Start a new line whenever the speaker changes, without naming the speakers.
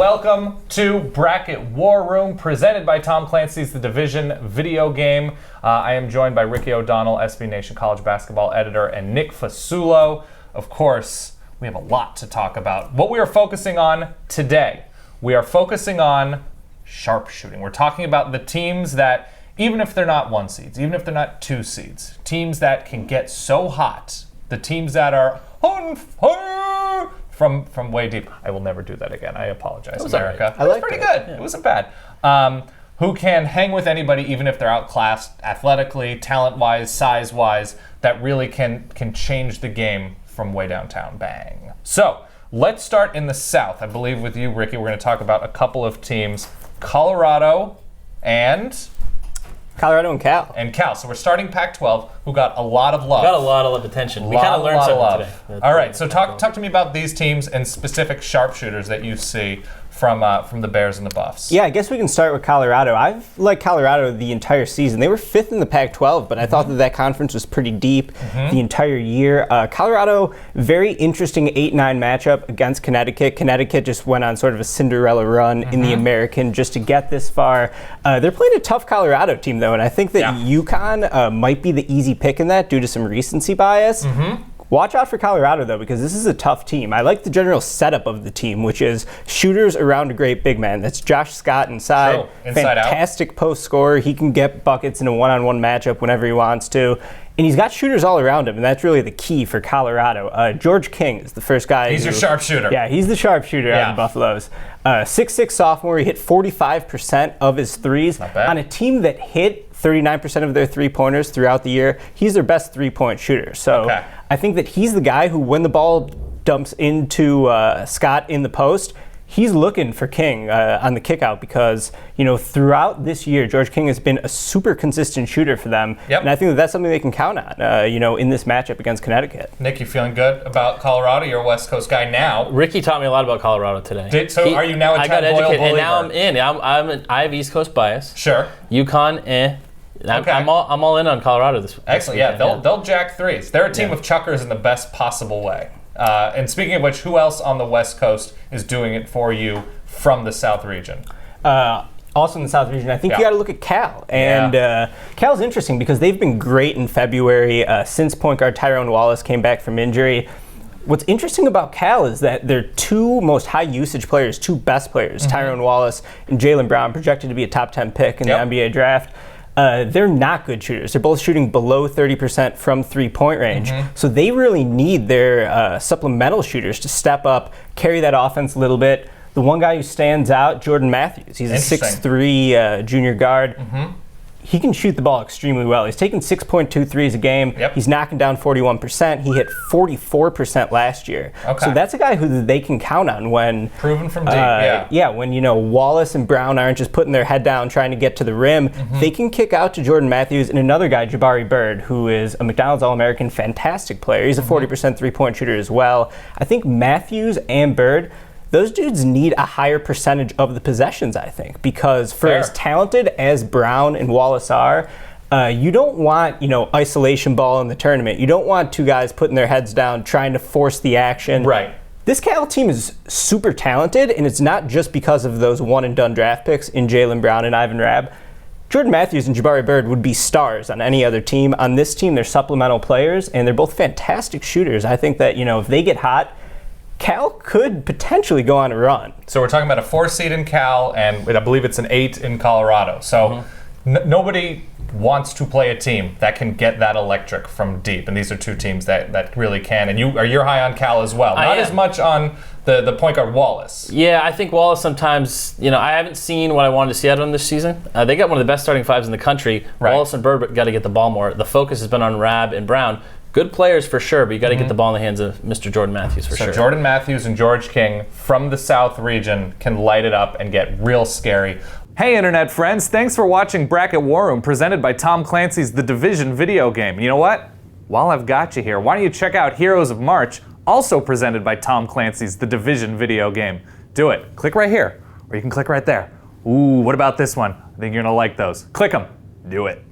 welcome to Bracket War Room, presented by Tom Clancy's The Division video game. I am joined by Ricky O'Donnell, SB Nation college basketball editor, and Nick Fasulo. Of course, we have a lot to talk about. What we are focusing on today, we are focusing on sharpshooting. We're talking about the teams that, even if they're not 1 seeds, even if they're not 2 seeds, teams that can get so hot, the teams that are on fire from way deep. I will never do that again. I apologize, America.
Right.
It was pretty good. Yeah. It wasn't bad. Who can hang with anybody, even if they're outclassed athletically, talent-wise, size-wise, that really can change the game from way downtown. Bang. So let's start in the South. I believe with you, Ricky, we're going to talk about a couple of teams, Colorado and Cal. So we're starting Pac-12, who got a lot of love.
Got a lot of attention. We kind of learned something today.
All right, so talk to me about these teams and specific sharpshooters that you see from the Bears and the Buffs.
Yeah, I guess we can start with Colorado. I've liked Colorado the entire season. They were 5th in the Pac-12, but I thought that conference was pretty deep the entire year. Colorado, very interesting 8-9 matchup against Connecticut. Connecticut just went on sort of a Cinderella run in the American just to get this far. They're playing a tough Colorado team, though, and I think that UConn might be the easy pick in that due to some recency bias. Watch out for Colorado, though, because this is a tough team. I like the general setup of the team, which is shooters around a great big man. That's Josh Scott inside. Fantastic post scorer. He can get buckets in a one-on-one matchup whenever he wants to. And he's got shooters all around him, and that's really the key for Colorado. George King is the first guy.
He's your sharpshooter.
Yeah, he's the sharpshooter out of the Buffaloes. 6'6" sophomore. He hit 45% of his threes.
Not bad.
On a team that hit 39% of their three-pointers throughout the year. He's their best three-point shooter. So I think that he's the guy who, when the ball dumps into Scott in the post, he's looking for King on the kickout because, throughout this year, George King has been a super consistent shooter for them. And I think that that's something they can count on, in this matchup against Connecticut.
Nick, you feeling good about Colorado? You're a West Coast guy now.
Ricky taught me a lot about Colorado today.
Are you now a 10
I got
loyal
educated, and
believer?
now I have East Coast bias.
Sure.
UConn, Okay. I'm all in on Colorado this week.
Excellent. Yeah, they'll jack threes. They're a team of chuckers in the best possible way. And speaking of which, who else on the West Coast is doing it for you from the South region?
Also in the South region, I think you got to look at Cal. And Cal's interesting because they've been great in February since point guard Tyrone Wallace came back from injury. What's interesting about Cal is that their 2 most high usage players, 2 best players, Tyrone Wallace and Jaylen Brown, projected to be a top 10 pick in the NBA draft. They're not good shooters. They're both shooting below 30% from three-point range. So they really need their supplemental shooters to step up, carry that offense a little bit. The one guy who stands out, Jordan Matthews. He's a 6'3" junior guard. He can shoot the ball extremely well. He's taking 6.2 threes a game. He's knocking down 41%. He hit 44% last year. So that's a guy who they can count on when...
Proven from deep,
when, Wallace and Brown aren't just putting their head down trying to get to the rim. They can kick out to Jordan Matthews and another guy, Jabari Bird, who is a McDonald's All-American, fantastic player. He's a 40% three-point shooter as well. I think Matthews and Bird... those dudes need a higher percentage of the possessions, I think, because for as talented as Brown and Wallace are, you don't want, isolation ball in the tournament. You don't want 2 guys putting their heads down trying to force the action.
Right.
This Cal team is super talented, and it's not just because of those one-and-done draft picks in Jaylen Brown and Ivan Rabb. Jordan Matthews and Jabari Bird would be stars on any other team. On this team, they're supplemental players, and they're both fantastic shooters. I think that, if they get hot, Cal could potentially go on a run.
So we're talking about a 4 seed in Cal, and I believe it's an 8 in Colorado. So nobody wants to play a team that can get that electric from deep, and these are 2 teams that really can. And you're high on Cal as well. Not as much on the point guard Wallace.
Yeah, I think Wallace sometimes, I haven't seen what I wanted to see out of him this season. They got one of the best starting 5s in the country. Wallace and Bird got to get the ball more. The focus has been on Rabb and Brown. Good players for sure, but you got to get the ball in the hands of Mr. Jordan Matthews for sure.
So Jordan Matthews and George King from the South region can light it up and get real scary. Hey internet friends, thanks for watching Bracket War Room presented by Tom Clancy's The Division video game. You know what? While I've got you here, why don't you check out Heroes of March, also presented by Tom Clancy's The Division video game. Do it. Click right here, or you can click right there. Ooh, what about this one? I think you're gonna like those. Click them. Do it.